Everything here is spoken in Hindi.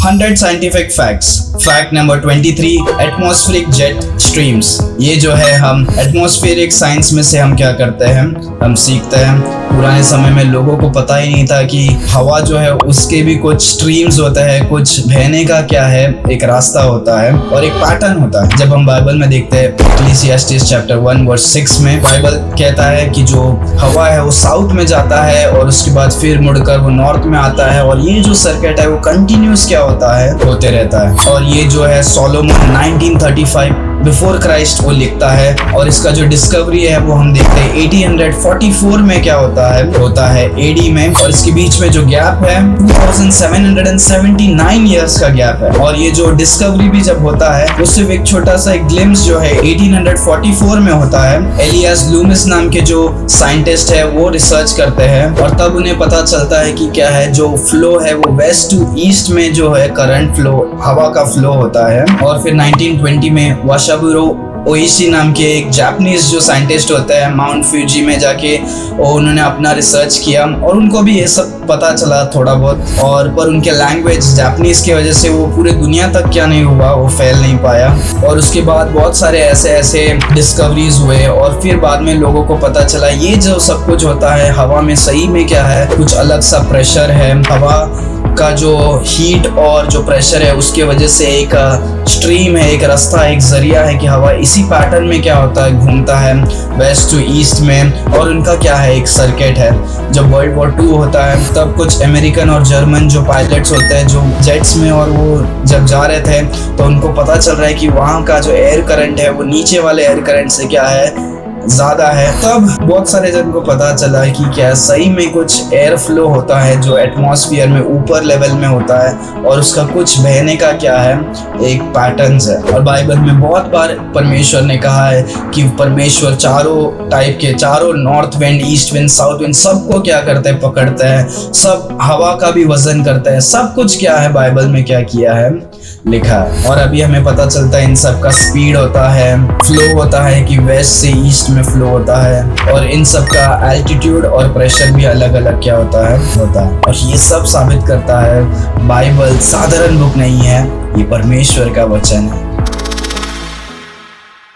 100 scientific facts. Fact number 23, atmospheric jet streams. ये जो है हम एटमॉस्फेरिक साइंस में से हम क्या करते हैं, हम सीखते हैं। पुराने समय में लोगों को पता ही नहीं था कि हवा जो है उसके भी कुछ स्ट्रीम्स होते हैं, कुछ बहने का क्या है एक रास्ता होता है और एक पैटर्न होता है। जब हम बाइबल में देखते हैं इक्लेसियास्टिस चैप्टर 1 वर्स 6 में बाइबल कहता है कि जो हवा है वो साउथ में जाता है और उसके बाद फिर मुड़कर वो नॉर्थ में आता है, और ये जो सर्किट है वो कंटिन्यूस क्या होता है, होते रहता है। और ये जो है सोलोमन 1935 बिफोर क्राइस्ट वो लिखता है, और इसका जो डिस्कवरी है वो हम देखते हैं 1844 में क्या होता है एडी में, और इसके बीच में जो गैप है 2779 इयर्स का गैप है। और ये जो डिस्कवरी भी जब होता है वो सिर्फ एक छोटा सा एक ग्लिम्स जो है 1844 में होता है। एलियास लूमिस नाम के जो साइंटिस्ट है वो रिसर्च करते हैं, और तब उन्हें पता चलता है कि क्या है, जो फ्लो है वो वेस्ट टू ईस्ट में जो है करंट फ्लो, हवा का फ्लो होता है। और फिर 1920 में वाशाबुरो ओइशी नाम के एक जापानीज जो साइंटिस्ट होते हैं माउंट फ्यूजी में जाके उन्होंने अपना रिसर्च किया, और उनको भी ये सब पता चला थोड़ा बहुत, और पर उनके लैंग्वेज जापानीज की वजह से वो पूरे दुनिया तक क्या नहीं हुआ, वो फैल नहीं पाया। और उसके बाद बहुत सारे ऐसे डिस्कवरीज हुए, और फिर बाद में लोगों को पता चला ये जो सब कुछ होता है हवा में सही में क्या है, कुछ अलग सा प्रेशर है। हवा का जो हीट और जो प्रेशर है उसके वजह से एक स्ट्रीम है, एक रास्ता, एक जरिया है कि हवा इसी पैटर्न में क्या होता है, घूमता है वेस्ट टू ईस्ट में, और उनका क्या है एक सर्किट है। जब वर्ल्ड वॉर 2 होता है तब कुछ अमेरिकन और जर्मन जो पायलट्स होते हैं जो जेट्स में, और वो जब जा रहे थे तो उनको पता चल रहा है कि वहाँ का जो एयर करंट है वो नीचे वाले एयर करंट से क्या है, ज्यादा है। तब बहुत सारे जन को पता चला कि क्या सही में कुछ एयर फ्लो होता है जो एटमॉस्फेयर में ऊपर लेवल में होता है, और उसका कुछ बहने का क्या है एक पैटर्न्स है। और बाइबल में बहुत बार परमेश्वर ने कहा है कि परमेश्वर चारों टाइप के, चारों north wind, east wind, south wind, सबको क्या करते हैं, पकड़ते हैं, सब हवा का भी वजन करते हैं, सब कुछ क्या है बाइबल में क्या किया है, लिखा है। और अभी हमें पता चलता है इन सब का स्पीड होता है, फ्लो होता है कि वेस्ट से ईस्ट में फ्लो होता है, और इन सब का एल्टीट्यूड और प्रेशर भी अलग अलग क्या होता है। और ये सब साबित करता है बाइबल साधारण बुक नहीं है, ये परमेश्वर का वचन है।